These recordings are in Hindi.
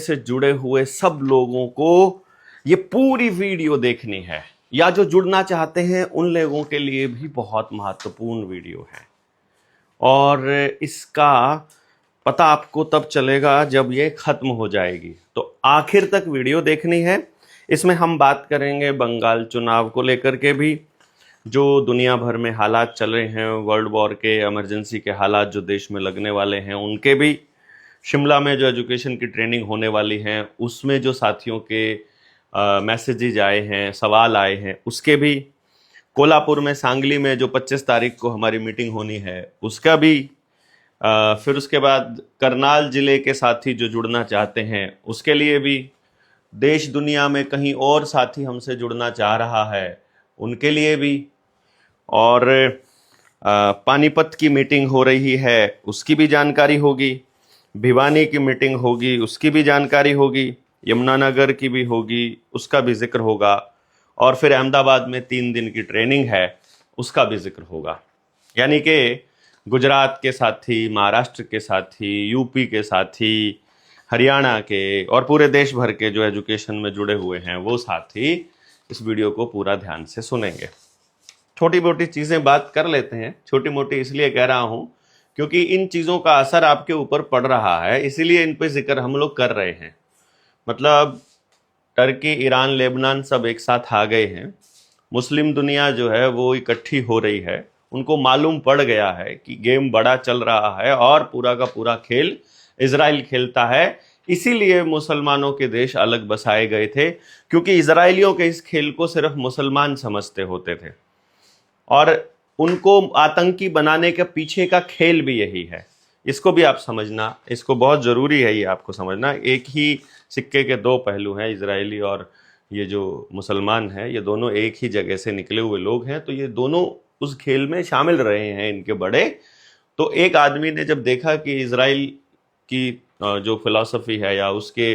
से जुड़े हुए सब लोगों को ये पूरी वीडियो देखनी है, या जो जुड़ना चाहते हैं उन लोगों के लिए भी बहुत महत्वपूर्ण वीडियो है। और इसका पता आपको तब चलेगा जब ये खत्म हो जाएगी, तो आखिर तक वीडियो देखनी है। इसमें हम बात करेंगे बंगाल चुनाव को लेकर के भी, जो दुनिया भर में हालात चल रहे हैं, वर्ल्ड वॉर के, इमरजेंसी के हालात जो देश में लगने वाले हैं उनके भी, शिमला में जो एजुकेशन की ट्रेनिंग होने वाली है उसमें जो साथियों के मैसेजेज आए हैं, सवाल आए हैं उसके भी, कोल्हापुर में, सांगली में जो 25 तारीख को हमारी मीटिंग होनी है उसका भी, फिर उसके बाद करनाल जिले के साथी जो जुड़ना चाहते हैं उसके लिए भी, देश दुनिया में कहीं और साथी हमसे जुड़ना चाह रहा है उनके लिए भी, और पानीपत की मीटिंग हो रही है उसकी भी जानकारी होगी, भिवानी की मीटिंग होगी उसकी भी जानकारी होगी, यमुनानगर की भी होगी उसका भी जिक्र होगा, और फिर अहमदाबाद में 3 दिन की ट्रेनिंग है उसका भी जिक्र होगा। यानी कि गुजरात के साथी, महाराष्ट्र के साथी, यूपी के साथी, हरियाणा के और पूरे देश भर के जो एजुकेशन में जुड़े हुए हैं वो साथी इस वीडियो को पूरा ध्यान से सुनेंगे। छोटी मोटी चीज़ें बात कर लेते हैं, छोटी मोटी इसलिए कह रहा हूँ क्योंकि इन चीज़ों का असर आपके ऊपर पड़ रहा है, इसीलिए इन पे जिक्र हम लोग कर रहे हैं। मतलब टर्की, ईरान, लेबनान सब एक साथ आ गए हैं, मुस्लिम दुनिया जो है वो इकट्ठी हो रही है, उनको मालूम पड़ गया है कि गेम बड़ा चल रहा है और पूरा का पूरा खेल इजराइल खेलता है। इसीलिए मुसलमानों के देश अलग बसाए गए थे, क्योंकि इजराइलियों के इस खेल को सिर्फ मुसलमान समझते होते थे और उनको आतंकी बनाने के पीछे का खेल भी यही है। इसको भी आप समझना, इसको बहुत ज़रूरी है ये आपको समझना। एक ही सिक्के के 2 पहलू हैं, इजरायली और ये जो मुसलमान हैं, ये दोनों एक ही जगह से निकले हुए लोग हैं, तो ये दोनों उस खेल में शामिल रहे हैं इनके बड़े। तो एक आदमी ने जब देखा कि इजराइल की जो फिलॉसफी है या उसके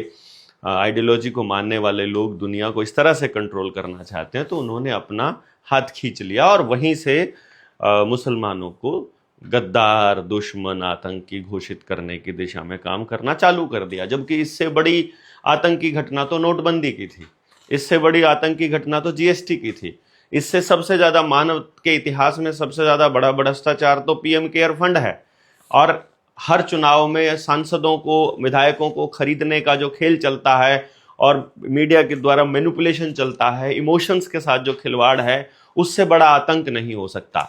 आइडियोलॉजी को मानने वाले लोग दुनिया को इस तरह से कंट्रोल करना चाहते हैं, तो उन्होंने अपना हाथ खींच लिया और वहीं से मुसलमानों को गद्दार, दुश्मन, आतंकी घोषित करने की दिशा में काम करना चालू कर दिया। जबकि इससे बड़ी आतंकी घटना तो नोटबंदी की थी, इससे बड़ी आतंकी घटना तो जीएसटी की थी, इससे सबसे ज़्यादा मानव के इतिहास में सबसे ज़्यादा बड़ा भ्रष्टाचार तो पीएम केयर फंड है। और हर चुनाव में सांसदों को, विधायकों को खरीदने का जो खेल चलता है और मीडिया के द्वारा मैनिपुलेशन चलता है, इमोशंस के साथ जो खिलवाड़ है, उससे बड़ा आतंक नहीं हो सकता।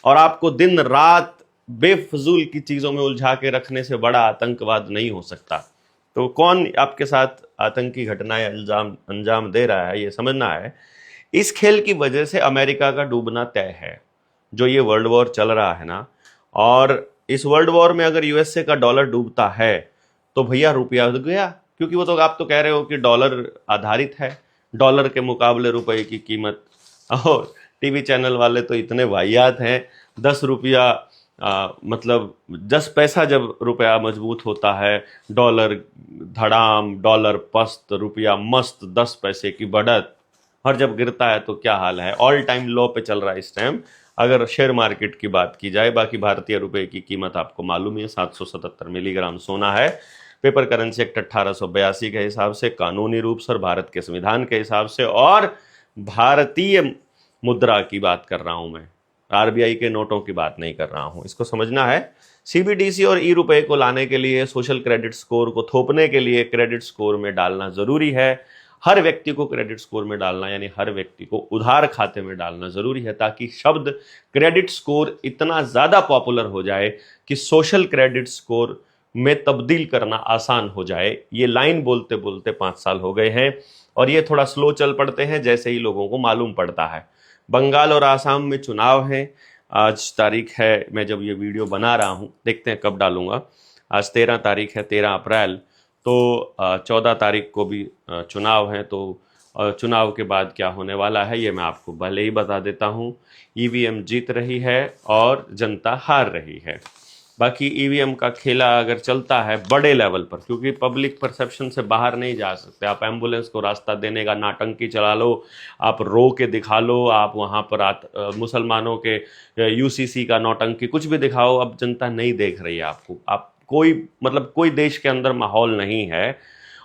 और आपको दिन रात बेफजूल की चीज़ों में उलझा के रखने से बड़ा आतंकवाद नहीं हो सकता। तो कौन आपके साथ आतंकी घटनाएं अंजाम दे रहा है ये समझना है। इस खेल की वजह से अमेरिका का डूबना तय है। जो ये वर्ल्ड वॉर चल रहा है ना, और इस वर्ल्ड वॉर में अगर यूएसए का डॉलर डूबता है तो भैया रुपया डूब गया, क्योंकि वो तो आप तो कह रहे हो कि डॉलर आधारित है, डॉलर के मुकाबले रुपए की कीमत। और टीवी चैनल वाले तो इतने वाहियात हैं, 10 रुपया मतलब 10 पैसा जब रुपया मजबूत होता है, डॉलर धड़ाम, डॉलर पस्त, रुपया मस्त, 10 पैसे की बढ़त। और जब गिरता है तो क्या हाल है, ऑल टाइम लो पे चल रहा है इस टाइम अगर शेयर मार्केट की बात की जाए। बाकी भारतीय रुपए की कीमत आपको मालूम है, 777 मिलीग्राम सोना है। पेपर करेंसी एक्ट 1882 के हिसाब से, कानूनी रूप से, भारत के संविधान के हिसाब से, और भारतीय मुद्रा की बात कर रहा हूं मैं, आरबीआई के नोटों की बात नहीं कर रहा हूं। इसको समझना है। सीबीडीसी और ई रुपए को लाने के लिए, सोशल क्रेडिट स्कोर को थोपने के लिए क्रेडिट स्कोर में डालना जरूरी है। हर व्यक्ति को क्रेडिट स्कोर में डालना, यानी हर व्यक्ति को उधार खाते में डालना जरूरी है, ताकि शब्द क्रेडिट स्कोर इतना ज्यादा पॉपुलर हो जाए कि सोशल क्रेडिट स्कोर में तब्दील करना आसान हो जाए। ये लाइन बोलते बोलते 5 साल हो गए हैं और ये थोड़ा स्लो चल पड़ते हैं जैसे ही लोगों को मालूम पड़ता है। बंगाल और आसाम में चुनाव है, आज तारीख है, मैं जब ये वीडियो बना रहा हूँ, देखते हैं कब डालूंगा, आज 13 तारीख है, 13 अप्रैल, तो 14 तारीख को भी चुनाव है। तो चुनाव के बाद क्या होने वाला है ये मैं आपको पहले ही बता देता हूँ। ईवीएम जीत रही है और जनता हार रही है। बाकी ईवीएम का खेला अगर चलता है बड़े लेवल पर, क्योंकि पब्लिक परसेप्शन से बाहर नहीं जा सकते। आप एम्बुलेंस को रास्ता देने का नाटंकी चला लो, आप रो के दिखा लो, आप वहाँ पर मुसलमानों के यूसीसी का नौटंकी कुछ भी दिखाओ, अब जनता नहीं देख रही है आपको। आप कोई देश के अंदर माहौल नहीं है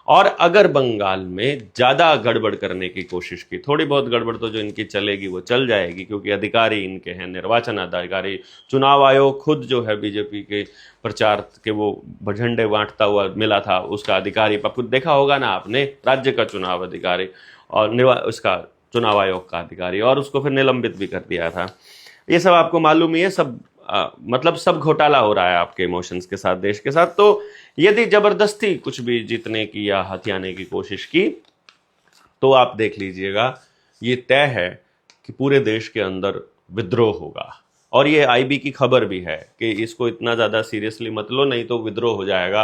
और अगर बंगाल में ज्यादा गड़बड़ करने की कोशिश की, थोड़ी बहुत गड़बड़ तो जो इनकी चलेगी वो चल जाएगी, क्योंकि अधिकारी इनके हैं, निर्वाचन अधिकारी, चुनाव आयोग खुद जो है बीजेपी के प्रचार के वो झंडे बांटता हुआ मिला था, उसका अधिकारी आपको देखा होगा ना आपने, राज्य का चुनाव अधिकारी और उसका चुनाव आयोग का अधिकारी, और उसको फिर निलंबित भी कर दिया था। ये सब आपको मालूम ही है, सब मतलब सब घोटाला हो रहा है आपके इमोशंस के साथ, देश के साथ। तो यदि जबरदस्ती कुछ भी जीतने की या हथियाने की कोशिश की तो आप देख लीजिएगा, ये तय है कि पूरे देश के अंदर विद्रोह होगा। और ये आईबी की खबर भी है कि इसको इतना ज़्यादा सीरियसली मत लो, नहीं तो विद्रोह हो जाएगा।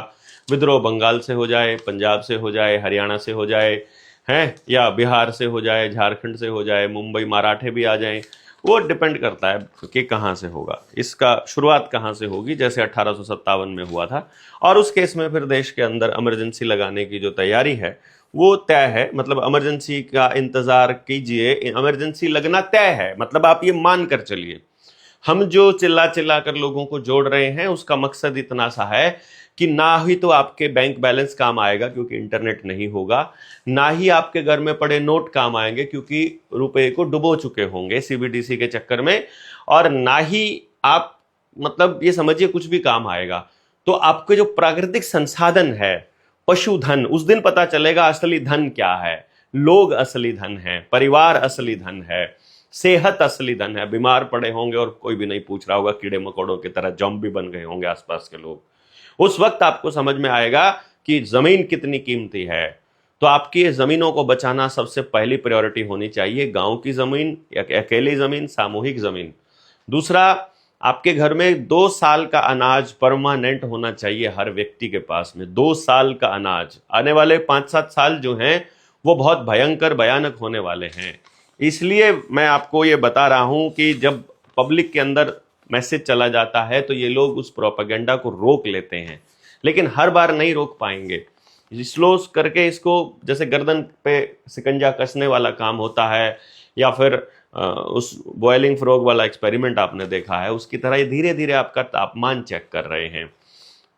विद्रोह बंगाल से हो जाए, पंजाब से हो जाए, हरियाणा से हो जाए, हैं, या बिहार से हो जाए, झारखंड से हो जाए, मुंबई मराठे भी आ जाएं, वो डिपेंड करता है कि कहाँ से होगा, इसका शुरुआत कहाँ से होगी। जैसे 1857 में हुआ था, और उस केस में फिर देश के अंदर इमरजेंसी लगाने की जो तैयारी है वो तय है। मतलब इमरजेंसी का इंतजार कीजिए, इमरजेंसी लगना तय है। मतलब आप ये मान कर चलिए, हम जो चिल्ला चिल्ला कर लोगों को जोड़ रहे हैं उसका मकसद इतना सा है कि ना ही तो आपके बैंक बैलेंस काम आएगा क्योंकि इंटरनेट नहीं होगा, ना ही आपके घर में पड़े नोट काम आएंगे क्योंकि रुपए को डुबो चुके होंगे सीबीडीसी के चक्कर में, और ना ही आप मतलब ये समझिए कुछ भी काम आएगा। तो आपके जो प्राकृतिक संसाधन है, पशुधन, उस दिन पता चलेगा असली धन क्या है। लोग असली धन है, परिवार असली धन है, सेहत असली धन है। बीमार पड़े होंगे और कोई भी नहीं पूछ रहा होगा, कीड़े मकोड़ों की तरह जॉम्बी बन गए होंगे आसपास के लोग। उस वक्त आपको समझ में आएगा कि जमीन कितनी कीमती है। तो आपकी जमीनों को बचाना सबसे पहली प्रायोरिटी होनी चाहिए, गांव की जमीन, अकेली जमीन, सामूहिक जमीन। दूसरा, आपके घर में 2 साल का अनाज परमानेंट होना चाहिए हर व्यक्ति के पास में। 2 साल का अनाज, आने वाले 5-7 साल जो हैं वो बहुत भयंकर भयानक होने वाले हैं। इसलिए मैं आपको ये बता रहा हूं कि जब पब्लिक के अंदर मैसेज चला जाता है तो ये लोग उस प्रोपेगेंडा को रोक लेते हैं, लेकिन हर बार नहीं रोक पाएंगे। स्लो करके इसको, जैसे गर्दन पे सिकंजा कसने वाला काम होता है, या फिर उस बॉइलिंग फ्रॉग वाला एक्सपेरिमेंट आपने देखा है, उसकी तरह ये धीरे धीरे आपका तापमान चेक कर रहे हैं।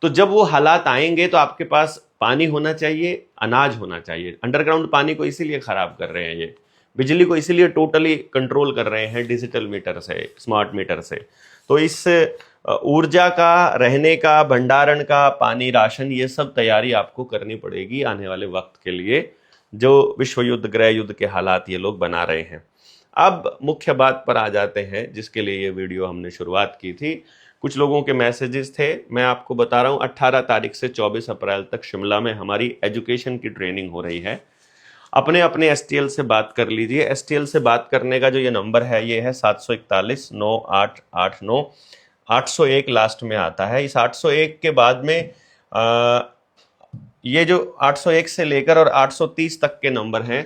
तो जब वो हालात आएंगे तो आपके पास पानी होना चाहिए, अनाज होना चाहिए। अंडरग्राउंड पानी को इसीलिए खराब कर रहे हैं ये, बिजली को इसीलिए टोटली कंट्रोल कर रहे हैं डिजिटल मीटर से, स्मार्ट मीटर से। तो इस ऊर्जा का, रहने का, भंडारण का, पानी, राशन, ये सब तैयारी आपको करनी पड़ेगी आने वाले वक्त के लिए, जो विश्व युद्ध, गृह युद्ध के हालात ये लोग बना रहे हैं। अब मुख्य बात पर आ जाते हैं जिसके लिए ये वीडियो हमने शुरुआत की थी। कुछ लोगों के मैसेजेस थे, मैं आपको बता रहा हूँ 18 तारीख से 24 अप्रैल तक शिमला में हमारी एजुकेशन की ट्रेनिंग हो रही है। अपने अपने एसटीएल से बात कर लीजिए। एसटीएल से बात करने का जो ये नंबर है ये है 741 9889, 801 लास्ट में आता है। इस 801 के बाद में ये जो 801 से लेकर और 830 तक के नंबर हैं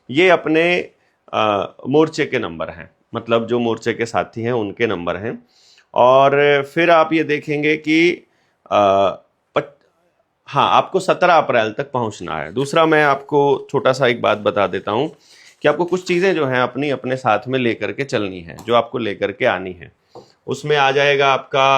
ये अपने मोर्चे के नंबर हैं, मतलब जो मोर्चे के साथी हैं उनके नंबर हैं। और फिर आप ये देखेंगे कि हाँ, आपको 17 अप्रैल तक पहुंचना है। दूसरा, मैं आपको छोटा सा एक बात बता देता हूं कि आपको कुछ चीज़ें जो हैं अपनी अपने साथ में लेकर के चलनी है, जो आपको लेकर के आनी है। उसमें आ जाएगा आपका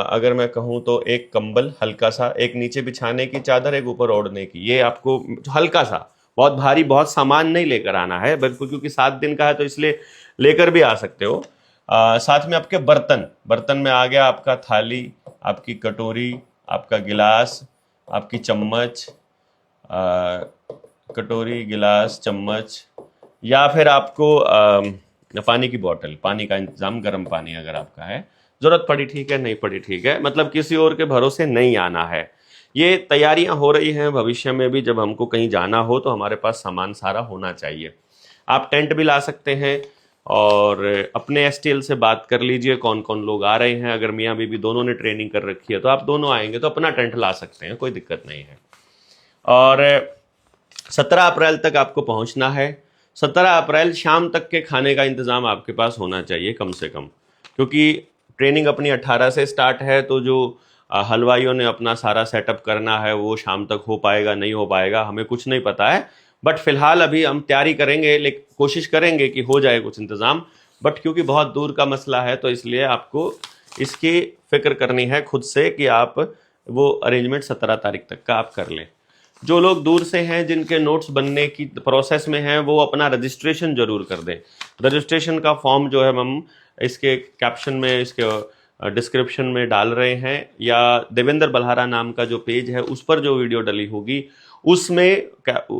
अगर मैं कहूँ तो एक कंबल हल्का सा, एक नीचे बिछाने की चादर, एक ऊपर ओढ़ने की। ये आपको हल्का सा, बहुत भारी, बहुत सामान नहीं लेकर आना है बिल्कुल, क्योंकि 7 दिन का है तो इसलिए लेकर भी आ सकते हो। साथ में आपके बर्तन में आ गया आपका थाली, आपकी कटोरी, आपका गिलास, आपकी चम्मच, कटोरी, गिलास, चम्मच, या फिर आपको पानी की बोतल, पानी का इंतजाम, गर्म पानी अगर आपका है, जरूरत पड़ी ठीक है, नहीं पड़ी ठीक है, मतलब किसी और के भरोसे नहीं आना है। ये तैयारियां हो रही हैं, भविष्य में भी जब हमको कहीं जाना हो तो हमारे पास सामान सारा होना चाहिए। आप टेंट भी ला सकते हैं, और अपने एसटीएल से बात कर लीजिए कौन कौन लोग आ रहे हैं। अगर मियाँ बीबी दोनों ने ट्रेनिंग कर रखी है तो आप दोनों आएंगे तो अपना टेंट ला सकते हैं, कोई दिक्कत नहीं है। और 17 अप्रैल तक आपको पहुंचना है। 17 अप्रैल शाम तक के खाने का इंतज़ाम आपके पास होना चाहिए कम से कम, क्योंकि ट्रेनिंग अपनी 18 से स्टार्ट है। तो जो हलवाइयों ने अपना सारा सेटअप करना है वो शाम तक हो पाएगा नहीं हो पाएगा हमें कुछ नहीं पता है, बट फिलहाल अभी हम तैयारी करेंगे, लेकिन कोशिश करेंगे कि हो जाए कुछ इंतज़ाम। बट क्योंकि बहुत दूर का मसला है तो इसलिए आपको इसकी फिक्र करनी है खुद से कि आप वो अरेंजमेंट 17 तारीख तक का आप कर लें। जो लोग दूर से हैं, जिनके नोट्स बनने की प्रोसेस में हैं, वो अपना रजिस्ट्रेशन जरूर कर दें। रजिस्ट्रेशन का फॉर्म जो है हम इसके कैप्शन में, इसके डिस्क्रिप्शन में डाल रहे हैं, या देवेंद्र बल्हारा नाम का जो पेज है उस पर जो वीडियो डली होगी उसमें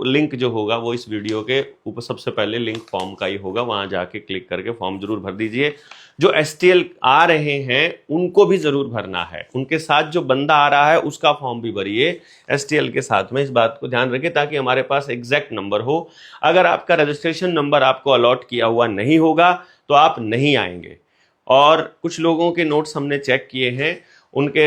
लिंक जो होगा वो इस वीडियो के ऊपर सबसे पहले लिंक फॉर्म का ही होगा, वहां जाके क्लिक करके फॉर्म जरूर भर दीजिए। जो STL आ रहे हैं उनको भी जरूर भरना है, उनके साथ जो बंदा आ रहा है उसका फॉर्म भी भरिए STL के साथ में। इस बात को ध्यान रखें ताकि हमारे पास एग्जैक्ट नंबर हो। अगर आपका रजिस्ट्रेशन नंबर आपको अलॉट किया हुआ नहीं होगा तो आप नहीं आएंगे। और कुछ लोगों के नोट्स हमने चेक किए हैं, उनके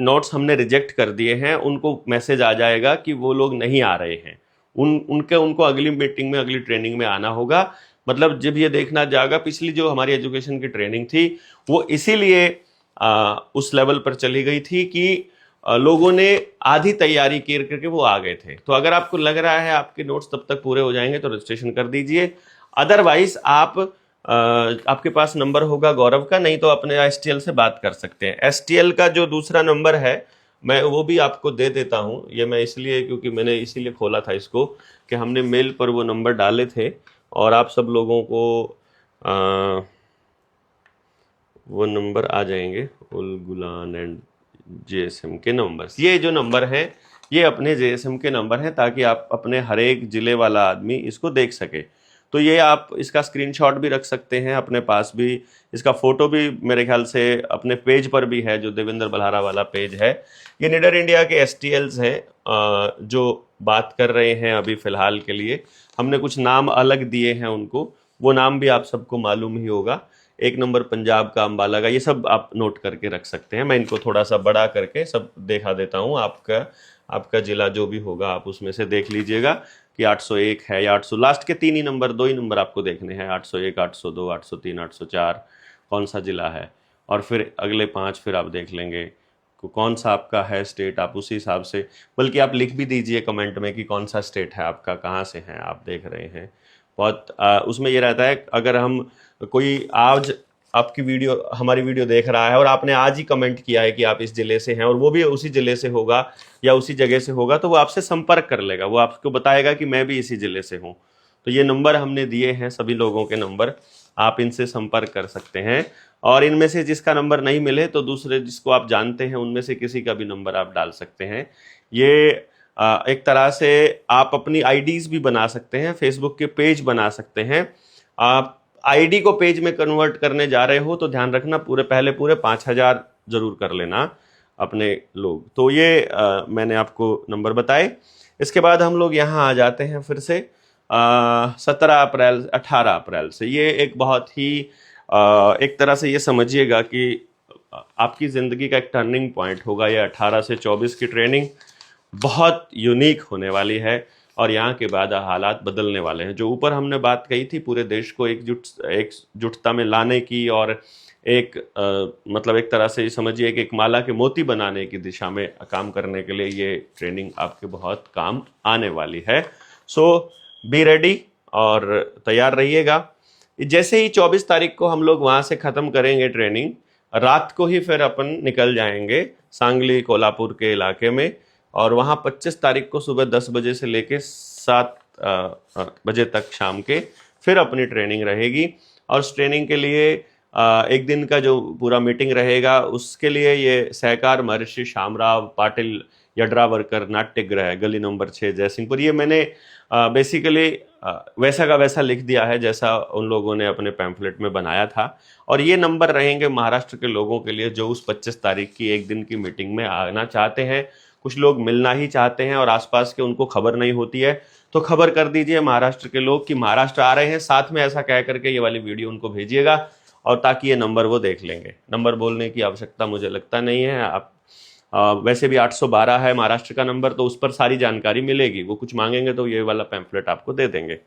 नोट्स हमने रिजेक्ट कर दिए हैं, उनको मैसेज आ जाएगा कि वो लोग नहीं आ रहे हैं। उनको अगली मीटिंग में, अगली ट्रेनिंग में आना होगा। मतलब जब ये देखना जाएगा, पिछली जो हमारी एजुकेशन की ट्रेनिंग थी वो इसीलिए उस लेवल पर चली गई थी कि लोगों ने आधी तैयारी करके वो आ गए थे। तो अगर आपको लग रहा है आपके नोट्स तब तक पूरे हो जाएंगे तो रजिस्ट्रेशन कर दीजिए। अदरवाइज आपके पास नंबर होगा गौरव का, नहीं तो अपने STL से बात कर सकते हैं। STL का जो दूसरा नंबर है मैं वो भी आपको दे देता हूं। ये मैं इसलिए, क्योंकि मैंने इसीलिए खोला था इसको कि हमने मेल पर वो नंबर डाले थे और आप सब लोगों को वो नंबर आ जाएंगे। उल गुलान एंड JSM के नंबर, ये जो नंबर है ये अपने JSM के नंबर हैं, ताकि आप अपने हर एक जिले वाला आदमी इसको देख सके। तो ये आप इसका स्क्रीनशॉट भी रख सकते हैं अपने पास भी, इसका फोटो भी मेरे ख्याल से अपने पेज पर भी है, जो देवेंद्र बल्हारा वाला पेज है। ये निडर इंडिया के STLs हैं जो बात कर रहे हैं अभी फिलहाल के लिए। हमने कुछ नाम अलग दिए हैं उनको, वो नाम भी आप सबको मालूम ही होगा। एक नंबर पंजाब का, अम्बाला का, ये सब आप नोट करके रख सकते हैं। मैं इनको थोड़ा सा बड़ा करके सब दिखा देता हूँ। आपका जिला जो भी होगा आप उसमें से देख लीजिएगा कि 801 है या 800, लास्ट के 3 ही नंबर, 2 ही नंबर आपको देखने हैं, 801, 802, 803, 804 कौन सा जिला है। और फिर अगले 5 फिर आप देख लेंगे कौन सा आपका है स्टेट, आप उसी हिसाब से, बल्कि आप लिख भी दीजिए कमेंट में कि कौन सा स्टेट है आपका, कहाँ से हैं आप देख रहे हैं। बहुत उसमें ये रहता है, अगर हम कोई आज आपकी वीडियो, हमारी वीडियो देख रहा है और आपने आज ही कमेंट किया है कि आप इस जिले से हैं और वो भी उसी जिले से होगा या उसी जगह से होगा, तो वो आपसे संपर्क कर लेगा, वो आपको बताएगा कि मैं भी इसी जिले से हूँ। तो ये नंबर हमने दिए हैं सभी लोगों के नंबर, आप इनसे संपर्क कर सकते हैं। और इनमें से जिसका नंबर नहीं मिले तो दूसरे जिसको आप जानते हैं उनमें से किसी का भी नंबर आप डाल सकते हैं। ये एक तरह से आप अपनी IDs भी बना सकते हैं, फेसबुक के पेज बना सकते हैं। आप ID को पेज में कन्वर्ट करने जा रहे हो तो ध्यान रखना पहले पूरे 5000 जरूर कर लेना अपने लोग। तो ये मैंने आपको नंबर बताए। इसके बाद हम लोग यहाँ आ जाते हैं फिर से 17 अप्रैल 18 अप्रैल से। ये एक बहुत ही एक तरह से ये समझिएगा कि आपकी ज़िंदगी का एक टर्निंग पॉइंट होगा। ये 18 से 24 की ट्रेनिंग बहुत यूनिक होने वाली है और यहाँ के बाद हालात बदलने वाले हैं। जो ऊपर हमने बात कही थी पूरे देश को एकजुटता में लाने की और मतलब एक तरह से समझिए कि एक माला के मोती बनाने की दिशा में काम करने के लिए ये ट्रेनिंग आपके बहुत काम आने वाली है। सो बी रेडी और तैयार रहिएगा। जैसे ही 24 तारीख को हम लोग वहाँ से ख़त्म करेंगे ट्रेनिंग, रात को ही फिर अपन निकल जाएंगे सांगली कोल्हापुर के इलाके में, और वहाँ 25 तारीख को सुबह 10 बजे से लेके 7 बजे तक शाम के फिर अपनी ट्रेनिंग रहेगी। और उस ट्रेनिंग के लिए एक दिन का जो पूरा मीटिंग रहेगा उसके लिए ये सहकार महर्षि शामराव पाटिल यड्रावरकर नाट्यगृह, गली नंबर 6 जयसिंहपुर, ये मैंने बेसिकली वैसा का वैसा लिख दिया है जैसा उन लोगों ने अपने पैम्फलेट में बनाया था। और ये नंबर रहेंगे महाराष्ट्र के लोगों के लिए जो उस 25 तारीख की एक दिन की मीटिंग में आना चाहते हैं। कुछ लोग मिलना ही चाहते हैं और आसपास के उनको खबर नहीं होती है, तो खबर कर दीजिए महाराष्ट्र के लोग कि महाराष्ट्र आ रहे हैं, साथ में ऐसा कह करके ये वाली वीडियो उनको भेजिएगा, और ताकि ये नंबर वो देख लेंगे। नंबर बोलने की आवश्यकता मुझे लगता नहीं है। आप वैसे भी 812 है महाराष्ट्र का नंबर, तो उस पर सारी जानकारी मिलेगी। वो कुछ मांगेंगे तो ये वाला पैम्फलेट आपको दे देंगे।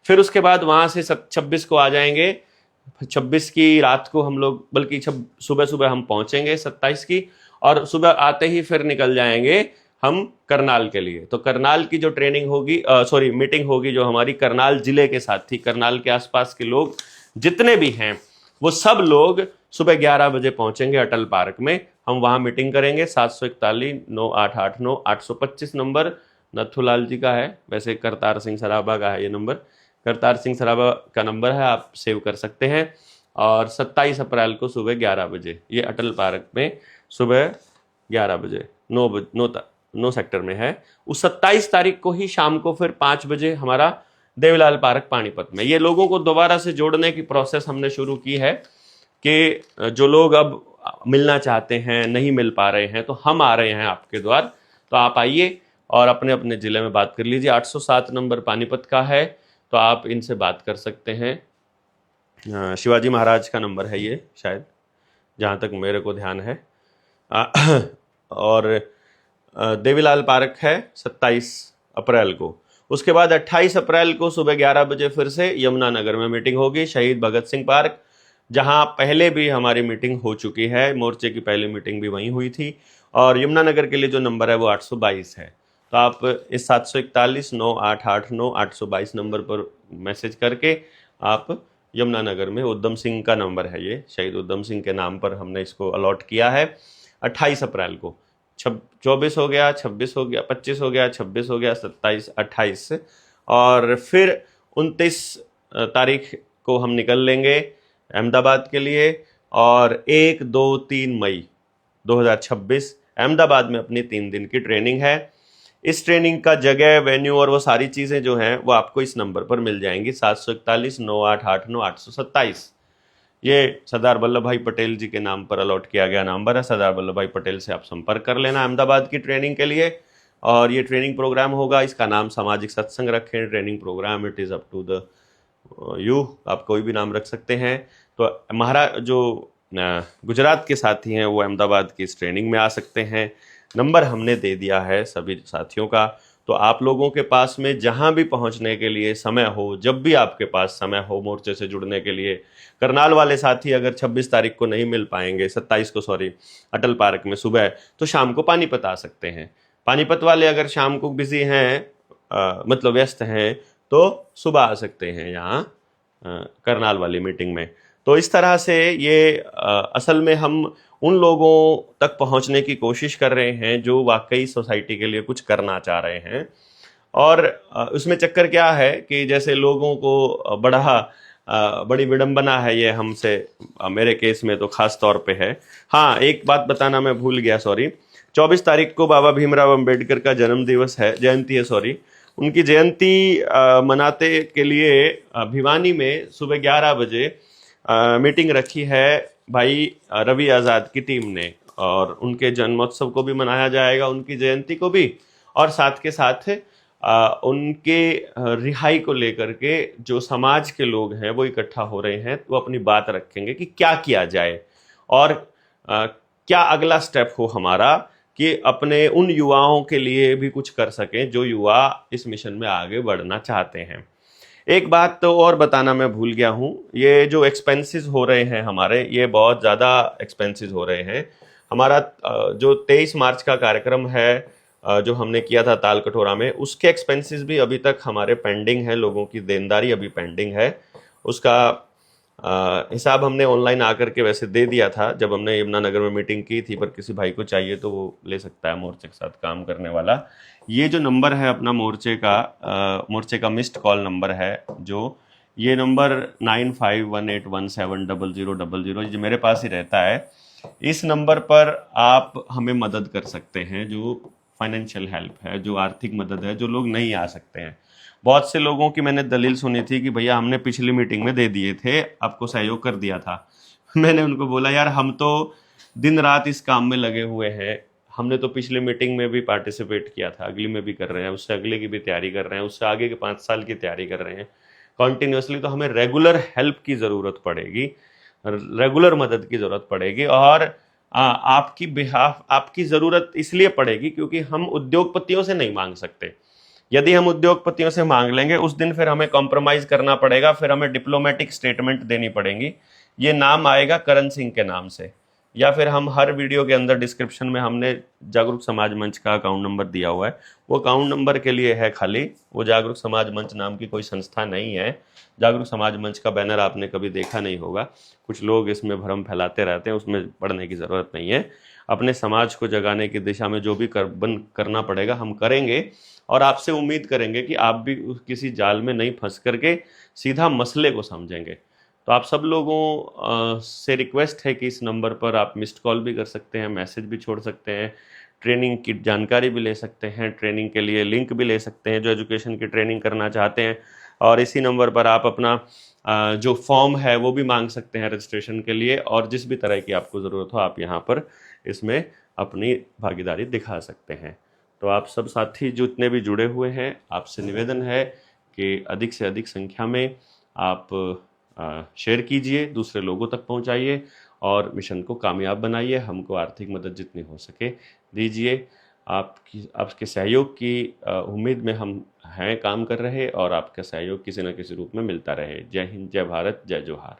फिर उसके बाद वहाँ से 26 को आ जाएंगे। 26 की रात को हम लोग, बल्कि सुबह सुबह हम पहुँचेंगे 27 की, और सुबह आते ही फिर निकल जाएंगे हम करनाल के लिए। तो करनाल की जो ट्रेनिंग होगी, मीटिंग होगी जो हमारी करनाल जिले के साथ थी, करनाल के आसपास के लोग जितने भी हैं वो सब लोग सुबह 11 बजे पहुंचेंगे अटल पार्क में। हम वहां मीटिंग करेंगे। 741 9889 825 नंबर नथुलाल जी का है, वैसे करतार सिंह सराभा का है ये नंबर। करतार सिंह सराभा का नंबर है, आप सेव कर सकते हैं। और 27 अप्रैल को सुबह 11 बजे ये अटल पार्क में सुबह 11 बजे 9 सेक्टर में है। उस 27 तारीख को ही शाम को फिर 5 बजे हमारा देवीलाल पार्क पानीपत में। ये लोगों को दोबारा से जोड़ने की प्रोसेस हमने शुरू की है कि जो लोग अब मिलना चाहते हैं, नहीं मिल पा रहे हैं, तो हम आ रहे हैं आपके द्वार। तो आप आइए और अपने अपने ज़िले में बात कर लीजिए। 807 नंबर पानीपत का है, तो आप इनसे बात कर सकते हैं। शिवाजी महाराज का नंबर है ये शायद, जहाँ तक मेरे को ध्यान है। और देवीलाल पार्क है 27 अप्रैल को। उसके बाद 28 अप्रैल को सुबह 11 बजे फिर से यमुनानगर में मीटिंग होगी, शहीद भगत सिंह पार्क, जहां पहले भी हमारी मीटिंग हो चुकी है। मोर्चे की पहली मीटिंग भी वहीं हुई थी। और यमुनानगर के लिए जो नंबर है वो 822 है। तो आप इस 741-9889-822 नंबर पर मैसेज करके आप यमुनानगर में, उद्यम सिंह का नंबर है ये, शहीद उद्यम सिंह के नाम पर हमने इसको अलॉट किया है। 28 अप्रैल को 24 हो गया, 26 हो गया, 25 हो गया, 26 हो गया, 27, 28 और फिर 29 तारीख को हम निकल लेंगे अहमदाबाद के लिए। और 1, 2, 3 मई 2026 अहमदाबाद में अपनी 3 दिन की ट्रेनिंग है। इस ट्रेनिंग का जगह, वेन्यू और वो सारी चीज़ें जो हैं वो आपको इस नंबर पर मिल जाएंगी, 741-9889-827। ये सरदार वल्लभ भाई पटेल जी के नाम पर अलॉट किया गया नंबर है। सरदार वल्लभ भाई पटेल से आप संपर्क कर लेना अहमदाबाद की ट्रेनिंग के लिए। और ये ट्रेनिंग प्रोग्राम होगा, इसका नाम सामाजिक सत्संग रखें, training programme, it is up to the you, आप कोई भी नाम रख सकते हैं। तो जो गुजरात के साथी हैं वो अहमदाबाद की इस ट्रेनिंग में आ सकते हैं। नंबर हमने दे दिया है सभी साथियों का। तो आप लोगों के पास में जहां भी पहुंचने के लिए समय हो, जब भी आपके पास समय हो मोर्चे से जुड़ने के लिए, करनाल वाले साथी अगर 26 तारीख को नहीं मिल पाएंगे, 27 को सॉरी, अटल पार्क में सुबह, तो शाम को पानीपत आ सकते हैं। पानीपत वाले अगर शाम को बिजी हैं, मतलब व्यस्त हैं, तो सुबह आ सकते हैं यहाँ करनाल वाली मीटिंग में। तो इस तरह से ये असल में हम उन लोगों तक पहुंचने की कोशिश कर रहे हैं जो वाकई सोसाइटी के लिए कुछ करना चाह रहे हैं। और उसमें चक्कर क्या है कि जैसे लोगों को बड़ी विडंबना है ये हमसे, मेरे केस में तो खास तौर पे है। हाँ, एक बात बताना मैं भूल गया, सॉरी। 24 तारीख को बाबा भीमराव अंबेडकर का जयंती है, सॉरी। उनकी जयंती मनाते के लिए भिवानी में सुबह 11 बजे मीटिंग रखी है भाई रवि आज़ाद की टीम ने। और उनके जन्मोत्सव को भी मनाया जाएगा, उनकी जयंती को भी, और साथ के साथ उनके रिहाई को लेकर के जो समाज के लोग हैं वो इकट्ठा हो रहे हैं, वो अपनी बात रखेंगे कि क्या किया जाए और क्या अगला स्टेप हो हमारा, कि अपने उन युवाओं के लिए भी कुछ कर सकें जो युवा इस मिशन में आगे बढ़ना चाहते हैं। एक बात तो और बताना मैं भूल गया हूँ, ये जो एक्सपेंसेस हो रहे हैं हमारे, ये बहुत ज़्यादा एक्सपेंसेस हो रहे हैं। हमारा जो 23 मार्च का कार्यक्रम है जो हमने किया था ताल कटोरा में, उसके एक्सपेंसेस भी अभी तक हमारे पेंडिंग है, लोगों की देनदारी अभी पेंडिंग है। उसका हिसाब हमने ऑनलाइन आकर के वैसे दे दिया था जब हमने यमुनानगर में मीटिंग की थी, पर किसी भाई को चाहिए तो वो ले सकता है, मोर्चे के साथ काम करने वाला। ये जो नंबर है अपना मोर्चे का मिस्ड कॉल नंबर है, जो ये नंबर 9518170000 जो मेरे पास ही रहता है, इस नंबर पर आप हमें मदद कर सकते हैं, जो फाइनेंशियल हेल्प है, जो आर्थिक मदद है, जो लोग नहीं आ सकते हैं। बहुत से लोगों की मैंने दलील सुनी थी कि भैया हमने पिछली मीटिंग में दे दिए थे, आपको सहयोग कर दिया था। मैंने उनको बोला यार हम तो दिन रात इस काम में लगे हुए हैं, हमने तो पिछली मीटिंग में भी पार्टिसिपेट किया था, अगली में भी कर रहे हैं, उससे अगले की भी तैयारी कर रहे हैं, उससे आगे के 5 साल की तैयारी कर रहे हैं कॉन्टिन्यूसली। तो हमें रेगुलर हेल्प की ज़रूरत पड़ेगी, रेगुलर मदद की ज़रूरत पड़ेगी। और आपकी ज़रूरत इसलिए पड़ेगी क्योंकि हम उद्योगपतियों से नहीं मांग सकते। यदि हम उद्योगपतियों से मांग लेंगे उस दिन फिर हमें कॉम्प्रोमाइज़ करना पड़ेगा, फिर हमें डिप्लोमेटिक स्टेटमेंट देनी पड़ेंगी। ये नाम आएगा करण सिंह के नाम से, या फिर हम हर वीडियो के अंदर डिस्क्रिप्शन में हमने जागरूक समाज मंच का अकाउंट नंबर दिया हुआ है, वो अकाउंट नंबर के लिए है खाली। वो जागरूक समाज मंच नाम की कोई संस्था नहीं है। जागरूक समाज मंच का बैनर आपने कभी देखा नहीं होगा, कुछ लोग इसमें भ्रम फैलाते रहते हैं, उसमें पढ़ने की ज़रूरत नहीं है। अपने समाज को जगाने की दिशा में जो भी करना पड़ेगा हम करेंगे, और आपसे उम्मीद करेंगे कि आप भी किसी जाल में नहीं फंस करके सीधा मसले को समझेंगे। तो आप सब लोगों से रिक्वेस्ट है कि इस नंबर पर आप मिस्ड कॉल भी कर सकते हैं, मैसेज भी छोड़ सकते हैं, ट्रेनिंग की जानकारी भी ले सकते हैं, ट्रेनिंग के लिए लिंक भी ले सकते हैं जो एजुकेशन की ट्रेनिंग करना चाहते हैं। और इसी नंबर पर आप अपना जो फॉर्म है वो भी मांग सकते हैं रजिस्ट्रेशन के लिए, और जिस भी तरह की आपको ज़रूरत हो आप यहाँ पर इसमें अपनी भागीदारी दिखा सकते हैं। तो आप सब साथी जितने भी जुड़े हुए हैं, आपसे निवेदन है कि अधिक से अधिक संख्या में आप शेयर कीजिए, दूसरे लोगों तक पहुंचाइए और मिशन को कामयाब बनाइए। हमको आर्थिक मदद जितनी हो सके दीजिए। आपके सहयोग की उम्मीद में हम हैं, काम कर रहे, और आपका सहयोग किसी न किसी रूप में मिलता रहे। जय हिंद, जय भारत, जय जोहार।